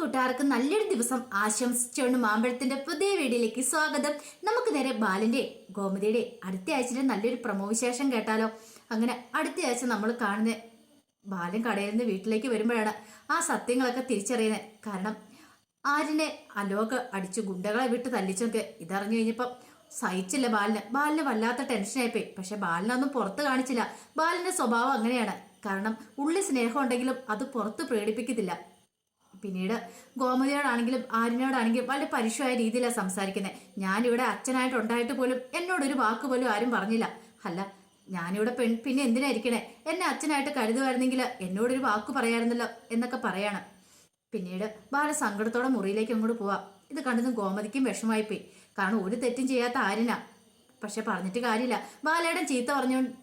കൂട്ടുകാർക്ക് നല്ലൊരു ദിവസം ആശംസിച്ചുകൊണ്ട് മാമ്പഴത്തിന്റെ പുതിയ വീഡിയോയിലേക്ക് സ്വാഗതം. നമുക്ക് നേരെ ബാലന്റെ ഗോമതിയുടെ അടുത്ത ആഴ്ചയിലെ നല്ലൊരു പ്രമോ വിശേഷം കേട്ടാലോ. അങ്ങനെ അടുത്ത ആഴ്ച നമ്മൾ കാണുന്ന ബാലൻ കടയിൽ നിന്ന് വീട്ടിലേക്ക് വരുമ്പോഴാണ് ആ സത്യങ്ങളൊക്കെ തിരിച്ചറിയുന്നത്. കാരണം ആര്യനെ അലോക് അടിച്ചു ഗുണ്ടകളെ വിട്ട് തല്ലിച്ചൊക്കെ ഇതറിഞ്ഞു കഴിഞ്ഞപ്പം സഹിച്ചില്ല ബാലിന് വല്ലാത്ത ടെൻഷനായിപ്പോയി. പക്ഷെ ബാലിനൊന്നും പുറത്ത് കാണിച്ചില്ല. ബാലിന്റെ സ്വഭാവം അങ്ങനെയാണ്. കാരണം ഉള്ളിൽ സ്നേഹം ഉണ്ടെങ്കിലും അത് പുറത്ത് പ്രകടിപ്പിക്കത്തില്ല. പിന്നീട് ഗോമതിയോടാണെങ്കിലും ആര്യനോടാണെങ്കിലും വളരെ പരുഷമായ രീതിയിലാണ് സംസാരിക്കുന്നത്. ഞാനിവിടെ അച്ഛനായിട്ട് ഉണ്ടായിട്ട് പോലും എന്നോടൊരു വാക്ക് പോലും ആരും പറഞ്ഞില്ല. അല്ല, ഞാനിവിടെ പിന്നെ എന്തിനായിരിക്കണേ? എന്നെ അച്ഛനായിട്ട് കരുതുമായിരുന്നെങ്കിൽ എന്നോടൊരു വാക്ക് പറയായിരുന്നല്ലോ എന്നൊക്കെ പറയാണ്. പിന്നീട് ബാല സങ്കടത്തോടെ മുറിയിലേക്ക് അങ്ങോട്ട് പോവാം. ഇത് കണ്ടതും ഗോമതിക്കും വിഷമായിപ്പോയി. കാരണം ഒരു തെറ്റും ചെയ്യാത്ത ആര്യനാ. പക്ഷെ പറഞ്ഞിട്ട് കാര്യമില്ല. ബാലയുടെ ചീത്ത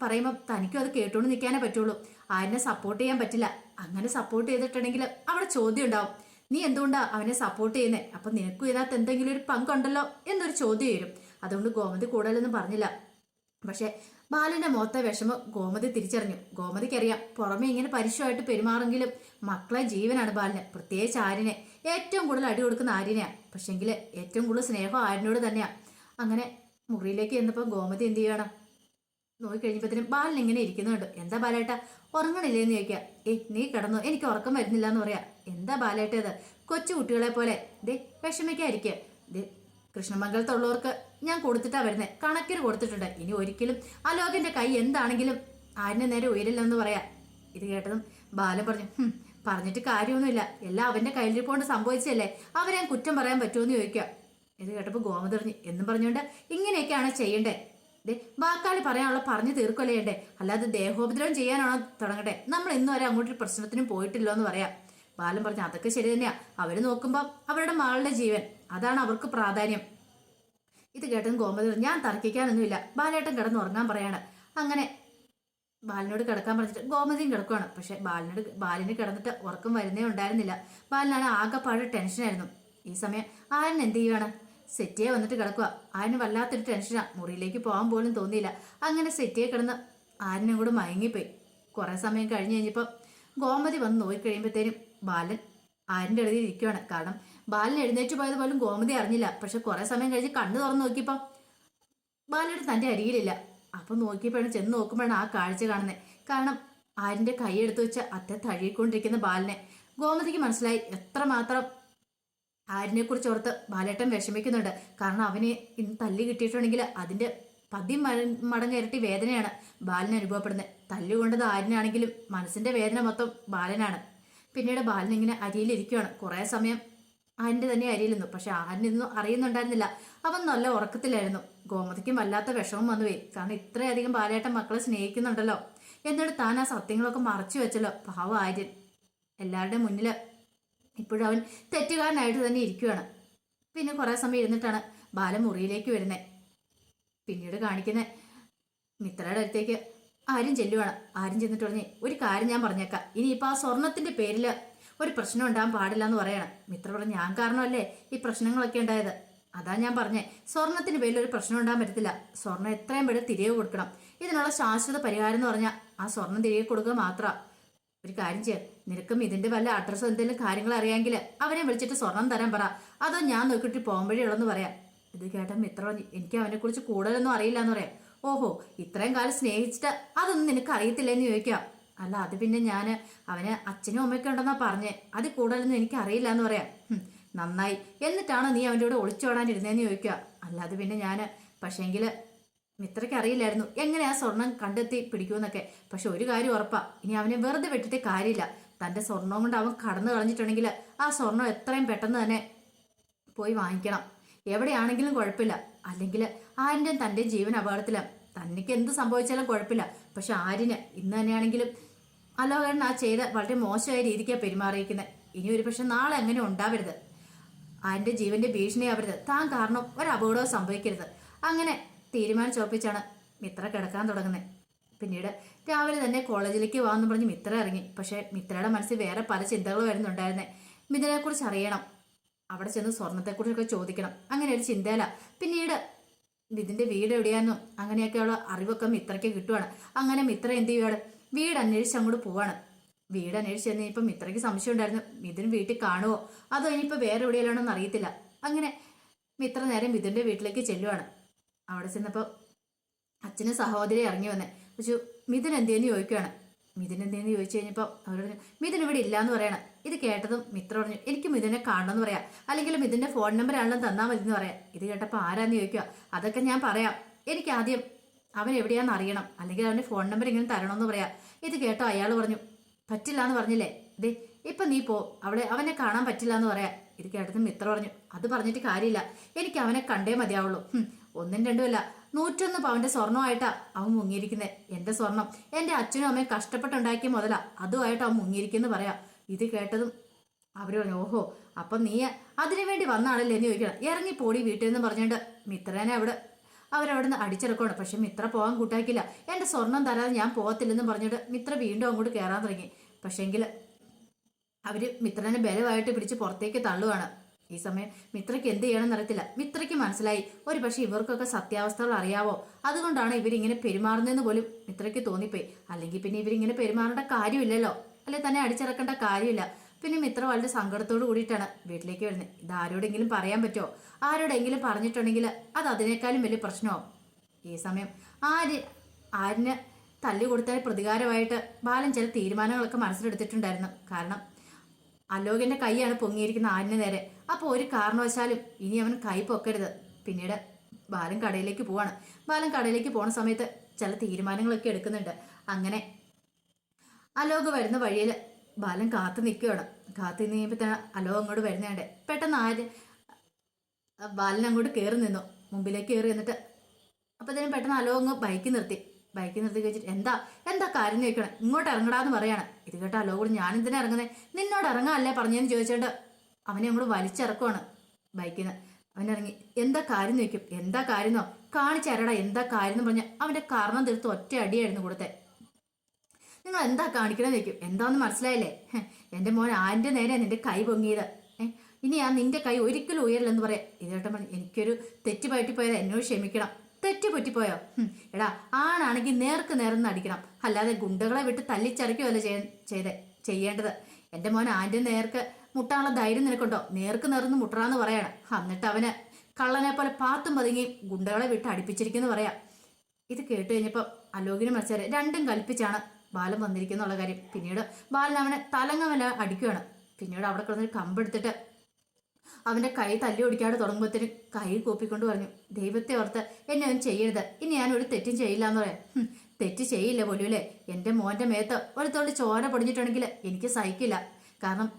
പറയുമ്പോൾ തനിക്കും അത് കേട്ടോണ്ട് നിൽക്കാനേ പറ്റുള്ളൂ. ആര്യനെ സപ്പോർട്ട് ചെയ്യാൻ പറ്റില്ല. അങ്ങനെ സപ്പോർട്ട് ചെയ്തിട്ടുണ്ടെങ്കിൽ അവിടെ ചോദ്യം ഉണ്ടാവും. നീ എന്തുകൊണ്ടാ അവനെ സപ്പോർട്ട് ചെയ്യുന്നത്? അപ്പൊ നിനക്കും ഇതിനകത്ത് എന്തെങ്കിലും ഒരു പങ്കുണ്ടല്ലോ എന്നൊരു ചോദ്യം വരും. അതുകൊണ്ട് ഗോമതി കൂടുതലൊന്നും പറഞ്ഞില്ല. പക്ഷെ ബാലന്റെ മുഖത്തെ വിഷമം ഗോമതി തിരിച്ചറിഞ്ഞു. ഗോമതിക്കറിയാം പുറമെ ഇങ്ങനെ പരുഷമായിട്ട് പെരുമാറെങ്കിലും മക്കളെ ജീവനാണ് ബാലന്. പ്രത്യേകിച്ച് ആര്യനെ ഏറ്റവും കൂടുതൽ അടി കൊടുക്കുന്ന ആര്യനെയാണ്. പക്ഷെങ്കിൽ ഏറ്റവും കൂടുതൽ സ്നേഹം ആര്യനോട് തന്നെയാണ്. അങ്ങനെ മുറിയിലേക്ക് ചെന്നപ്പോൾ ഗോമതി എന്ത് ചെയ്യണം നോക്കിക്കഴിഞ്ഞപ്പോഴത്തേനും ബാലൻ ഇങ്ങനെ ഇരിക്കുന്നുണ്ട്. എന്താ ബാലേട്ട ഉറങ്ങണില്ലേന്ന് ചോദിക്കുക. നീ കിടന്നു, എനിക്ക് ഉറക്കം വരുന്നില്ല എന്ന് പറയാ. എന്താ ബാലേട്ടത്? കൊച്ചു കുട്ടികളെ പോലെ ദേ വിഷമിക്കാതിരിക്കുക. ദേ കൃഷ്ണമംഗലത്തുള്ളവർക്ക് ഞാൻ കൊടുത്തിട്ടാ വരുന്നത്, കണക്കിന് കൊടുത്തിട്ടുണ്ട്. ഇനി ഒരിക്കലും അലോകന്റെ കൈ എന്താണെങ്കിലും ആരിനെ നേരെ ഉയരില്ലെന്ന് പറയാ. ഇത് കേട്ടതും ബാലൻ പറഞ്ഞു, പറഞ്ഞിട്ട് കാര്യമൊന്നുമില്ല, എല്ലാം അവന്റെ കയ്യിലിരിപ്പോണ്ട് സംഭവിച്ചല്ലേ, അവരെ കുറ്റം പറയാൻ പറ്റുമെന്ന് ചോദിക്കുക. ഇത് കേട്ടപ്പോൾ ഗോമതി പറഞ്ഞു, എന്നും പറഞ്ഞുകൊണ്ട് ഇങ്ങനെയൊക്കെയാണ് ചെയ്യണ്ടേ? വാക്കാളി പറയാനുള്ള പറഞ്ഞു തീർക്കൊല്ലയണ്ടേ, അല്ലാതെ ദേഹോപദ്രവം ചെയ്യാനാണോ തുടങ്ങട്ടെ? നമ്മൾ ഇന്നും വരെ അങ്ങോട്ടൊരു പ്രശ്നത്തിനും പോയിട്ടില്ലോ എന്ന് പറയാം. ബാലൻ പറഞ്ഞു, അതൊക്കെ ശരി തന്നെയാ. അവര് നോക്കുമ്പോൾ അവരുടെ മകളുടെ ജീവൻ, അതാണ് അവർക്ക് പ്രാധാന്യം. ഇത് കേട്ടതും ഗോമതി പറഞ്ഞു, ഞാൻ തർക്കിക്കാനൊന്നുമില്ല, ബാലേട്ടൻ കിടന്ന് ഉറങ്ങാൻ പറയാണ്. അങ്ങനെ ബാലനോട് കിടക്കാൻ പറഞ്ഞിട്ട് ഗോമതിയും കിടക്കുവാണ്. പക്ഷെ ബാലിന് കിടന്നിട്ട് ഉറക്കം വരുന്നേ ഉണ്ടായിരുന്നില്ല. ബാലനാണ് ആകെപ്പാട് ടെൻഷനായിരുന്നു. ഈ സമയം ആരൻ എന്ത് ചെയ്യുവാണ്? സെറ്റിയെ വന്നിട്ട് കിടക്കുക. ആരിന് വല്ലാത്തൊരു ടെൻഷനാ. മുറിയിലേക്ക് പോകാൻ പോലും തോന്നിയില്ല. അങ്ങനെ സെറ്റിയെ കിടന്ന് ആരിനും കൂടെ മയങ്ങിപ്പോയി. കുറെ സമയം കഴിഞ്ഞ് കഴിഞ്ഞപ്പോൾ ഗോമതി വന്ന് നോക്കിക്കഴിയുമ്പോഴത്തേനും ബാലൻ ആരിൻ്റെ അടുത്ത് ഇരിക്കുവാണ്. കാരണം ബാലൻ എഴുന്നേറ്റ് പോയത് പോലും ഗോമതി അറിഞ്ഞില്ല. പക്ഷെ കുറെ സമയം കഴിഞ്ഞ് കണ്ണ് തുറന്ന് നോക്കിയപ്പോൾ ബാലയുടെ തൻ്റെ അരികിലില്ല. അപ്പം നോക്കിയപ്പോഴാണ് ചെന്ന് നോക്കുമ്പോഴാണ് ആ കാഴ്ച കാണുന്നത്. കാരണം ആരിൻ്റെ കൈ എടുത്തു വെച്ച് അത്തെ തഴുകിക്കൊണ്ടിരിക്കുന്ന ബാലനെ ഗോമതിക്ക് മനസ്സിലായി എത്രമാത്രം ആരിനെ കുറിച്ച് ഓർത്ത് ബാലേട്ടൻ വിഷമിക്കുന്നുണ്ട്. കാരണം അവന് ഇന്ന് തല്ല് കിട്ടിയിട്ടുണ്ടെങ്കിൽ അതിന്റെ മടങ്ങിരട്ടി വേദനയാണ് ബാലന് അനുഭവപ്പെടുന്നത്. തല്ലുകൊണ്ടത് ആരിനാണെങ്കിലും മനസ്സിന്റെ വേദന മൊത്തം ബാലനാണ്. പിന്നീട് ബാലൻ ഇങ്ങനെ അരിയിലിരിക്കുകയാണ്. കുറെ സമയം ആരിന്റെ തന്നെ അരിയിലിരുന്നു. പക്ഷെ ആരിനൊന്നും അറിയുന്നുണ്ടായിരുന്നില്ല. അവൻ നല്ല ഉറക്കത്തിലായിരുന്നു. ഗോമതിക്കും വല്ലാത്ത വിഷമം വന്നുപോയി. കാരണം ഇത്രയധികം ബാലേട്ടൻ മക്കളെ സ്നേഹിക്കുന്നുണ്ടല്ലോ, എന്നിട്ട് താൻ ആ സത്യങ്ങളൊക്കെ മറച്ചു വെച്ചല്ലോ. പാവം ആര്യൻ എല്ലാവരുടെയും മുന്നില് ഇപ്പോഴും അവൻ തെറ്റുകാരനായിട്ട് തന്നെ ഇരിക്കുകയാണ്. പിന്നെ കുറെ സമയം ഇരുന്നിട്ടാണ് ബാലൻ മുറിയിലേക്ക് വരുന്നത്. പിന്നീട് കാണിക്കുന്ന മിത്രയുടെ അടുത്തേക്ക് ആരും ചെല്ലുവാണ്. ആരും ചെന്നിട്ട് പറഞ്ഞ്, ഒരു കാര്യം ഞാൻ പറഞ്ഞേക്കാം, ഇനിയിപ്പോൾ ആ സ്വർണത്തിന്റെ പേരിൽ ഒരു പ്രശ്നം ഉണ്ടാകാൻ പാടില്ല എന്ന് പറയണം. മിത്ര പറഞ്ഞു, ഞാൻ കാരണമല്ലേ ഈ പ്രശ്നങ്ങളൊക്കെ ഉണ്ടായത്. അതാ ഞാൻ പറഞ്ഞേ, സ്വർണത്തിന്റെ പേരിൽ ഒരു പ്രശ്നം ഉണ്ടാകാൻ പറ്റത്തില്ല. സ്വർണം എത്രയും പേര് തിരികെ കൊടുക്കണം. ഇതിനുള്ള ശാശ്വത പരിഹാരം എന്ന് പറഞ്ഞാൽ ആ സ്വർണം തിരികെ കൊടുക്കുക മാത്രമാണ്. ഒരു കാര്യം ചെയ്യാം, നിനക്കും ഇതിന്റെ വല്ല അഡ്രസ്സോ എന്തെങ്കിലും കാര്യങ്ങൾ അറിയാമെങ്കിൽ അവനെ വിളിച്ചിട്ട് സ്വർണം തരാൻ പറ. അതോ ഞാൻ നോക്കിയിട്ട് പോകുമ്പോഴേ ഉള്ളെന്ന് പറയാം. ഇത് കേട്ട മിത്ര പറഞ്ഞു, എനിക്ക് അവനെ കുറിച്ച് കൂടുതലൊന്നും അറിയില്ല എന്ന് പറയാം. ഓഹോ, ഇത്രയും കാലം സ്നേഹിച്ചിട്ട് അതൊന്നും നിനക്ക് അറിയത്തില്ലെന്ന് ചോദിക്കാം. അല്ല, അത് പിന്നെ ഞാൻ അവന് അച്ഛനും അമ്മയൊക്കെ ഉണ്ടെന്നാ പറഞ്ഞേ, അത് കൂടുതലൊന്നും എനിക്ക് അറിയില്ല എന്ന് പറയാം. നന്നായി, എന്നിട്ടാണ് നീ അവൻ്റെ കൂടെ ഒളിച്ചോടാനിരുന്നേന്ന് ചോദിക്കുക. അല്ലാതെ പിന്നെ ഞാൻ പക്ഷേങ്കിൽ മിത്രയ്ക്ക് അറിയില്ലായിരുന്നു എങ്ങനെ ആ സ്വർണം കണ്ടെത്തി പിടിക്കുമെന്നൊക്കെ. പക്ഷെ ഒരു കാര്യം ഉറപ്പാ, ഇനി അവനെ വെറുതെ വിട്ടിട്ട് കാര്യമില്ല. തന്റെ സ്വർണം കൊണ്ട് അവൻ കടന്നു കളഞ്ഞിട്ടുണ്ടെങ്കിൽ ആ സ്വർണം എത്രയും പെട്ടെന്ന് തന്നെ പോയി വാങ്ങിക്കണം. എവിടെയാണെങ്കിലും കുഴപ്പമില്ല. അല്ലെങ്കിൽ ആര്യൻ്റെ തൻ്റെ ജീവൻ അപകടത്തിലാണ്. തനിക്ക് എന്ത് സംഭവിച്ചാലും കുഴപ്പമില്ല. പക്ഷെ ആര്യന് ഇന്ന് തന്നെയാണെങ്കിലും അലോകൻ ആ ചെയ്ത വളരെ മോശമായ രീതിക്കാണ് പെരുമാറിയിരിക്കുന്നത്. ഇനി ഒരു പക്ഷെ നാളെ അങ്ങനെ ഉണ്ടാവരുത്. ആര്യൻ്റെ ജീവന്റെ ഭീഷണിയാവരുത്. താൻ കാരണം ഒരു അപകടവും സംഭവിക്കരുത്. അങ്ങനെ തീരുമാനിച്ചുറപ്പിച്ചാണ് മിത്ര കിടക്കാൻ തുടങ്ങുന്നത്. പിന്നീട് രാവിലെ തന്നെ കോളേജിലേക്ക് പോകാമെന്ന് പറഞ്ഞ് മിത്ര ഇറങ്ങി. പക്ഷെ മിത്രയുടെ മനസ്സിൽ വേറെ പല ചിന്തകളും വരുന്നുണ്ടായിരുന്നേ. മിഥുനെക്കുറിച്ച് അറിയണം, അവിടെ ചെന്ന് സ്വർണത്തെക്കുറിച്ചൊക്കെ ചോദിക്കണം, അങ്ങനെ ഒരു ചിന്തയില. പിന്നീട് മിഥുന്റെ വീട് എവിടെയാണെന്നും അങ്ങനെയൊക്കെയുള്ള അറിവൊക്കെ മിത്രയ്ക്ക് കിട്ടുവാണ്. അങ്ങനെ മിത്ര എന്ത് ചെയ്യുവാണ്, വീട് അന്വേഷിച്ച് അങ്ങോട്ട് പോവാണ്. വീട് അന്വേഷിച്ച് ചെന്ന് ഇപ്പം മിത്രയ്ക്ക് സംശയം ഉണ്ടായിരുന്നു മിഥുൻ വീട്ടിൽ കാണുമോ അതോ ഇനിയിപ്പോൾ വേറെ എവിടെയെല്ലാണെന്ന് അറിയത്തില്ല. അങ്ങനെ മിത്ര നേരെ മിഥുൻ്റെ വീട്ടിലേക്ക് ചെല്ലുവാണ്. അവിടെ ചെന്നപ്പോൾ അച്ഛനും സഹോദരി ഇറങ്ങി വന്നേ പക്ഷേ മിഥുൻ എന്തെന്ന് ചോദിക്കുകയാണ്. മിഥുൻ എന്തെന്ന് ചോദിച്ചു കഴിഞ്ഞപ്പോൾ അവരോട് മിഥുൻ ഇവിടെ ഇല്ലയെന്ന് പറയണം. ഇത് കേട്ടതും മിത്ര പറഞ്ഞു എനിക്ക് മിഥുനെ കാണണമെന്ന് പറയാം, അല്ലെങ്കിൽ മിഥുൻ്റെ ഫോൺ നമ്പർ ആണെങ്കിലും തന്നാൽ മതി എന്ന് പറയാം. ഇത് കേട്ടപ്പോൾ ആരാന്ന് ചോദിക്കുക. അതൊക്കെ ഞാൻ പറയാം, എനിക്ക് ആദ്യം അവൻ എവിടെയാണെന്ന് അറിയണം, അല്ലെങ്കിൽ അവൻ്റെ ഫോൺ നമ്പർ ഇങ്ങനെ തരണമെന്ന് പറയാം. ഇത് കേട്ടോ അയാൾ പറഞ്ഞു പറ്റില്ല എന്ന് പറഞ്ഞില്ലേ, ദേ ഇപ്പം നീ പോ, അവിടെ അവനെ കാണാൻ പറ്റില്ല എന്ന് പറയാം. ഇത് കേട്ടതും മിത്ര പറഞ്ഞു അത് പറഞ്ഞിട്ട് കാര്യമില്ല, എനിക്ക് അവനെ കണ്ടേ മതിയാവുള്ളൂ. ഒന്നും രണ്ടുമല്ല 101 പവന്റെ സ്വർണ്ണമായിട്ടാ അവൻ മുങ്ങിയിരിക്കുന്നത്. എൻ്റെ സ്വർണം എൻ്റെ അച്ഛനും അമ്മയും കഷ്ടപ്പെട്ടുണ്ടാക്കിയ മുതലാ, അതുമായിട്ട് അവൻ മുങ്ങിയിരിക്കുന്നു പറയാം. ഇത് കേട്ടതും അവർ പറഞ്ഞു ഓഹോ അപ്പം നീ അതിനു വേണ്ടി വന്നാണല്ലേ എന്ന് ചോദിക്കണം. ഇറങ്ങി പോടി വീട്ടിൽ നിന്ന് പറഞ്ഞുകൊണ്ട് മിത്രനെ അവരവിടെ നിന്ന് അടിച്ചിറക്കണം. പക്ഷെ മിത്ര പോകാൻ കൂട്ടാക്കില്ല. എൻ്റെ സ്വർണം തരാതെ ഞാൻ പോകത്തില്ലെന്ന് പറഞ്ഞിട്ട് മിത്ര വീണ്ടും അങ്ങോട്ട് കയറാൻ തുടങ്ങി. പക്ഷെങ്കിൽ അവർ മിത്രനെ ബലമായിട്ട് പിടിച്ച് പുറത്തേക്ക് തള്ളുവാണ്. ഈ സമയം മിത്രയ്ക്ക് എന്ത് ചെയ്യണമെന്ന് അറിയത്തില്ല. മിത്രയ്ക്ക് മനസ്സിലായി ഒരു പക്ഷെ ഇവർക്കൊക്കെ സത്യാവസ്ഥകൾ അറിയാവോ, അതുകൊണ്ടാണ് ഇവരിങ്ങനെ പെരുമാറുന്നതെന്ന് പോലും മിത്രയ്ക്ക് തോന്നിപ്പോയി. അല്ലെങ്കിൽ പിന്നെ ഇവരിങ്ങനെ പെരുമാറേണ്ട കാര്യമില്ലല്ലോ, അല്ലെ തന്നെ അടിച്ചിറക്കേണ്ട കാര്യമില്ല. പിന്നെ മിത്ര വളരെ സങ്കടത്തോട് കൂടിയിട്ടാണ് വീട്ടിലേക്ക് വരുന്നത്. ഇത് ആരോടെങ്കിലും പറയാൻ പറ്റുമോ, ആരോടെങ്കിലും പറഞ്ഞിട്ടുണ്ടെങ്കിൽ അത് അതിനേക്കാളും വലിയ പ്രശ്നമാവും. ഈ സമയം ആരിന് തല്ലി കൊടുത്താൽ പ്രതികാരമായിട്ട് ബാലൻ ചില തീരുമാനങ്ങളൊക്കെ മനസ്സിലെടുത്തിട്ടുണ്ടായിരുന്നു. കാരണം അലോകിന്റെ കൈയാണ് പൊങ്ങിയിരിക്കുന്ന ആരിന് നേരെ. അപ്പോൾ ഒരു കാരണവശാലും ഇനി അവൻ കൈ പൊക്കരുത്. പിന്നീട് ബാലൻ കടയിലേക്ക് പോവാണ്. ബാലൻ കടയിലേക്ക് പോണ സമയത്ത് ചില തീരുമാനങ്ങളൊക്കെ എടുക്കുന്നുണ്ട്. അങ്ങനെ അലോക് വരുന്ന വഴിയിൽ ബാലൻ കാത്തു നിൽക്കുകയാണ്. കാത്തു നിന്ന് കഴിയുമ്പോൾ തന്നെ അലോക് അങ്ങോട്ട് വരുന്നതുണ്ട്. പെട്ടെന്ന് ബാലൻ അങ്ങോട്ട് കയറി നിന്നു, മുമ്പിലേക്ക് കയറി നിന്നിട്ട് അപ്പോഴത്തേനും പെട്ടെന്ന് അലോക് അങ്ങ് ബൈക്ക് നിർത്തി കഴിച്ചിട്ട് എന്താ കാര്യം ചോദിക്കണം, ഇങ്ങോട്ട് ഇറങ്ങടാന്ന് പറയാണ്. ഇത് കേട്ടോ അലോകോട് ഞാൻ എന്തിനാ ഇറങ്ങുന്നത്, നിന്നോട് ഇറങ്ങാല്ലേ പറഞ്ഞതെന്ന് ചോദിച്ചോണ്ട് അവനെ അങ്ങോട്ട് വലിച്ചിറക്കുവാണ് ബൈക്കിൽ നിന്ന്. അവനിറങ്ങി എന്താ കാര്യം ചോദിക്കും. എന്താ കാര്യമെന്നോ കാണിച്ചരടാ എന്താ കാര്യം എന്ന് പറഞ്ഞാൽ അവന്റെ കാരണം തീർത്ത് ഒറ്റ അടിയായിരുന്നു കൊടുത്തെ. നിങ്ങൾ എന്താ കാണിക്കണമെന്ന് ചോദിക്കും. എന്താന്ന് മനസ്സിലായില്ലേ, എൻ്റെ മോൻ ആൻ്റെ നേരെ നിന്റെ കൈ പൊങ്ങിയത്, ഇനി ഞാൻ നിന്റെ കൈ ഒരിക്കലും ഉയരില്ലെന്ന് പറയാം. ഇതേട്ടൻ പറഞ്ഞു എനിക്കൊരു തെറ്റ് പറ്റിപ്പോയത് എന്നോട് ക്ഷമിക്കണം. തെറ്റ് പറ്റിപ്പോയോ, എടാ ആണാണെങ്കിൽ നേർക്ക് നേർന്ന് അടിക്കണം, അല്ലാതെ ഗുണ്ടകളെ വിട്ട് തല്ലിച്ചരയ്ക്കുമല്ലോ ചെയ്യേണ്ടത്. എൻ്റെ മോൻ ആൻ്റെ നേർക്ക് മുട്ടാനുള്ള ധൈര്യം നിനക്കുണ്ടോ, നേർക്ക് നേർന്ന് മുട്ടറാന്ന് പറയാണ്. എന്നിട്ട് അവന് കള്ളനെ പോലെ പാത്തും പതുങ്ങിയും ഗുണ്ടകളെ വിട്ട് അടുപ്പിച്ചിരിക്കുന്നു പറയാം. ഇത് കേട്ട് കഴിഞ്ഞപ്പോൾ അലോകിന് മനസ്സിലായി രണ്ടും കൽപ്പിച്ചാണ് ബാലൻ വന്നിരിക്കുന്നുള്ള കാര്യം. പിന്നീട് ബാലൻ അവനെ തലങ്ങവല അടിക്കുകയാണ്. പിന്നീട് അവിടെ കിടന്നൊരു കമ്പെടുത്തിട്ട് അവന്റെ കൈ തല്ലി ഓടിക്കാതെ തുടങ്ങുമ്പോഴത്തേനും കൈ കൂപ്പിക്കൊണ്ട് പറഞ്ഞു ദൈവത്തെ ഓർത്ത് എന്നെ അവൻ ചെയ്യരുത്, ഇനി ഞാൻ ഒരു തെറ്റും ചെയ്യില്ല എന്ന് പറയാം. തെറ്റ് ചെയ്യില്ല പോലും അല്ലേ, എൻ്റെ മോൻ്റെ മേത്ത് ഒരു തൊള്ളി ചോര പൊടിഞ്ഞിട്ടുണ്ടെങ്കിൽ എനിക്ക് സഹിക്കില്ല. കാരണം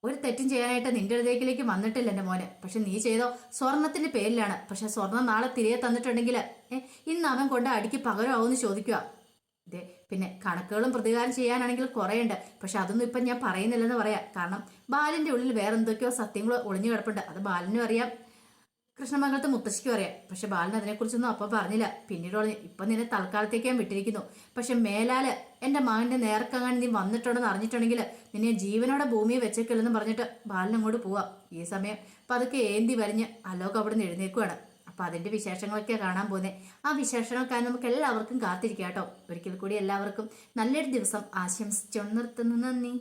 ഒരു തെറ്റും ചെയ്യാനായിട്ട് നിന്റെ അടുത്തേക്കിലേക്ക് വന്നിട്ടില്ല എൻ്റെ മോന്. പക്ഷെ നീ ചെയ്തോ സ്വർണത്തിന്റെ പേരിലാണ്. പക്ഷെ സ്വർണം നാളെ തിരികെ തന്നിട്ടുണ്ടെങ്കിൽ ഇന്ന് അവൻ കൊണ്ട് അടിക്ക് പകരമാവുമെന്ന് ചോദിക്കുക. ഇതേ പിന്നെ കണക്കുകളും പ്രതികാരം ചെയ്യാനാണെങ്കിൽ കുറേ ഉണ്ട്. പക്ഷെ അതൊന്നും ഇപ്പം ഞാൻ പറയുന്നില്ലെന്ന് പറയാം. കാരണം ബാലന്റെ ഉള്ളിൽ വേറെ എന്തൊക്കെയോ സത്യങ്ങൾ ഒളിഞ്ഞു കിടപ്പുണ്ട്. അത് ബാലനും അറിയാം, കൃഷ്ണമംഗലത്തെ മുത്തശ്ശിക്കും അറിയാം. പക്ഷെ ബാലൻ അതിനെക്കുറിച്ചൊന്നും അപ്പം പറഞ്ഞില്ല. പിന്നീട് പറഞ്ഞു ഇപ്പം നിന്നെ തൽക്കാലത്തേക്ക് ഞാൻ വിട്ടിരിക്കുന്നു, പക്ഷെ മേലാല് എൻ്റെ മകൻ്റെ നേർക്കങ്ങനെ നീ വന്നിട്ടുണ്ടെന്ന് അറിഞ്ഞിട്ടുണ്ടെങ്കിൽ നിന്നെ ജീവനോടെ ഭൂമിയെ വെച്ചേക്കില്ലെന്ന് പറഞ്ഞിട്ട് ബാലൻ അങ്ങോട്ട് പോവാം. ഈ സമയം പതുക്കെ ഏന്തി വരിഞ്ഞ് അലോക് അവിടെ നിന്ന് എഴുന്നേൽക്കുവാണ്. അപ്പം അതിൻ്റെ വിശേഷങ്ങളൊക്കെ കാണാൻ പോകുന്നത്. ആ വിശേഷങ്ങൾക്കായി നമുക്ക് എല്ലാവർക്കും കാത്തിരിക്കാം കേട്ടോ. ഒരിക്കൽ കൂടി എല്ലാവർക്കും നല്ലൊരു ദിവസം ആശംസിച്ചു നിർത്തുന്നു. നന്ദി.